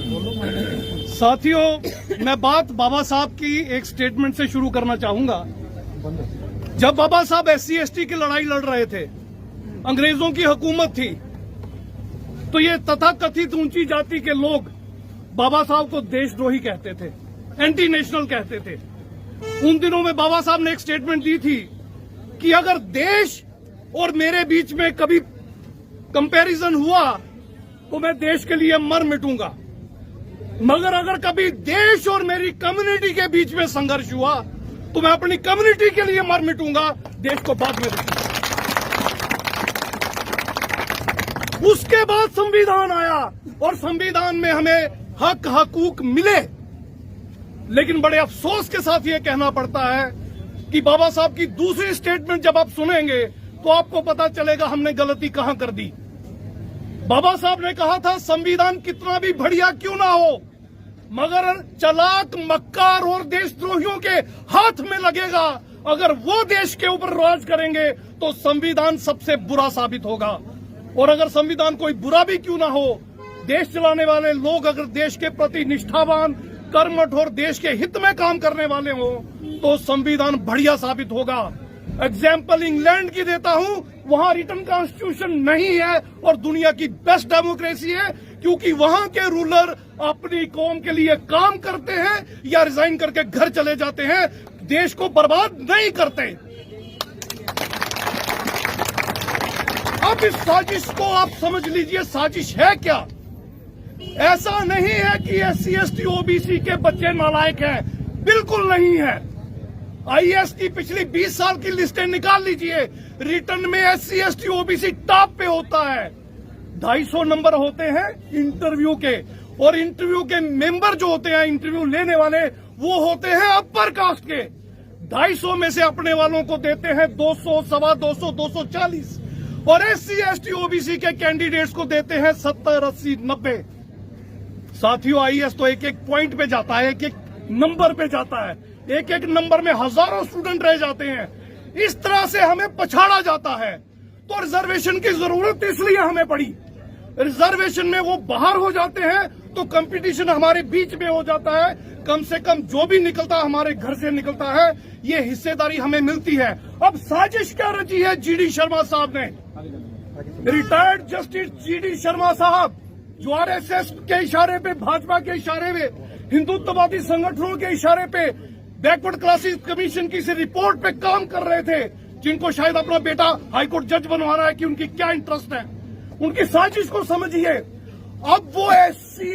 साथियों, मैं बात बाबा साहब की एक स्टेटमेंट से शुरू करना चाहूंगा। जब बाबा साहब SC/ST की लड़ाई लड़ रहे थे, अंग्रेजों की हुकूमत थी, तो ये तथाकथित ऊंची जाति के लोग बाबा साहब को देशद्रोही कहते थे, एंटी नेशनल कहते थे। उन दिनों में बाबा साहब ने एक स्टेटमेंट दी थी कि अगर देश और मेरे बीच में कभी कंपैरिजन हुआ तो मैं देश के लिए मर मिटूंगा, मगर अगर कभी देश और मेरी कम्युनिटी के बीच में संघर्ष हुआ तो मैं अपनी कम्युनिटी के लिए मर मिटूंगा, देश को बाद में रखूंगा। उसके बाद संविधान आया और संविधान में हमें हक हकूक मिले, लेकिन बड़े अफसोस के साथ ये कहना पड़ता है कि बाबा साहब की दूसरी स्टेटमेंट जब आप सुनेंगे तो आपको पता चलेगा हमने गलती कहां कर दी। बाबा साहब ने कहा था संविधान कितना भी बढ़िया क्यों ना हो, मगर चलाक मक्कार और देशद्रोहियों के हाथ में लगेगा, अगर वो देश के ऊपर राज करेंगे तो संविधान सबसे बुरा साबित होगा। और अगर संविधान कोई बुरा भी क्यों ना हो, देश चलाने वाले लोग अगर देश के प्रति निष्ठावान, कर्मठ और देश के हित में काम करने वाले हों तो संविधान बढ़िया साबित होगा। एग्जाम्पल इंग्लैंड की देता हूं, वहां रिटन कॉन्स्टिट्यूशन नहीं है और दुनिया की बेस्ट डेमोक्रेसी है, क्योंकि वहां के रूलर अपनी कौम के लिए काम करते हैं या रिजाइन करके घर चले जाते हैं, देश को बर्बाद नहीं करते। अब इस साजिश को आप समझ लीजिए, साजिश है क्या? ऐसा नहीं है कि SC/ST OBC के बच्चे नालायक हैं, बिल्कुल नहीं है। IAS की पिछली 20 साल की लिस्टें निकाल लीजिए, रिटर्न में SC/ST OBC टॉप पे होता है। 250 नंबर होते हैं इंटरव्यू के, और इंटरव्यू के मेंबर जो होते हैं, इंटरव्यू लेने वाले, वो होते हैं अपर कास्ट के। 250 में से अपने वालों को देते हैं 200, 250, 240, और SC/ST OBC के कैंडिडेट्स को देते हैं 70, 80, 90। साथियों, IAS तो एक एक पॉइंट पे जाता है, एक एक नंबर पे जाता है, एक एक नंबर में हजारों स्टूडेंट रह जाते हैं। इस तरह से हमें पछाड़ा जाता है। तो रिजर्वेशन की जरूरत इसलिए हमें पड़ी। रिजर्वेशन में वो बाहर हो जाते हैं तो कंपटीशन हमारे बीच में हो जाता है। कम से कम जो भी निकलता है हमारे घर से निकलता है, ये हिस्सेदारी हमें मिलती है। अब साजिश क्या रची है GD शर्मा साहब ने? रिटायर्ड जस्टिस GD शर्मा साहब, जो RSS के इशारे पे, भाजपा के इशारे पे, हिंदुत्ववादी संगठनों के इशारे पे, बैकवर्ड क्लासेस कमीशन की से रिपोर्ट पे काम कर रहे थे, जिनको शायद अपना बेटा हाईकोर्ट जज बनवा रहा है कि उनकी क्या इंटरेस्ट है, उनकी साजिश को समझिए। अब वो SC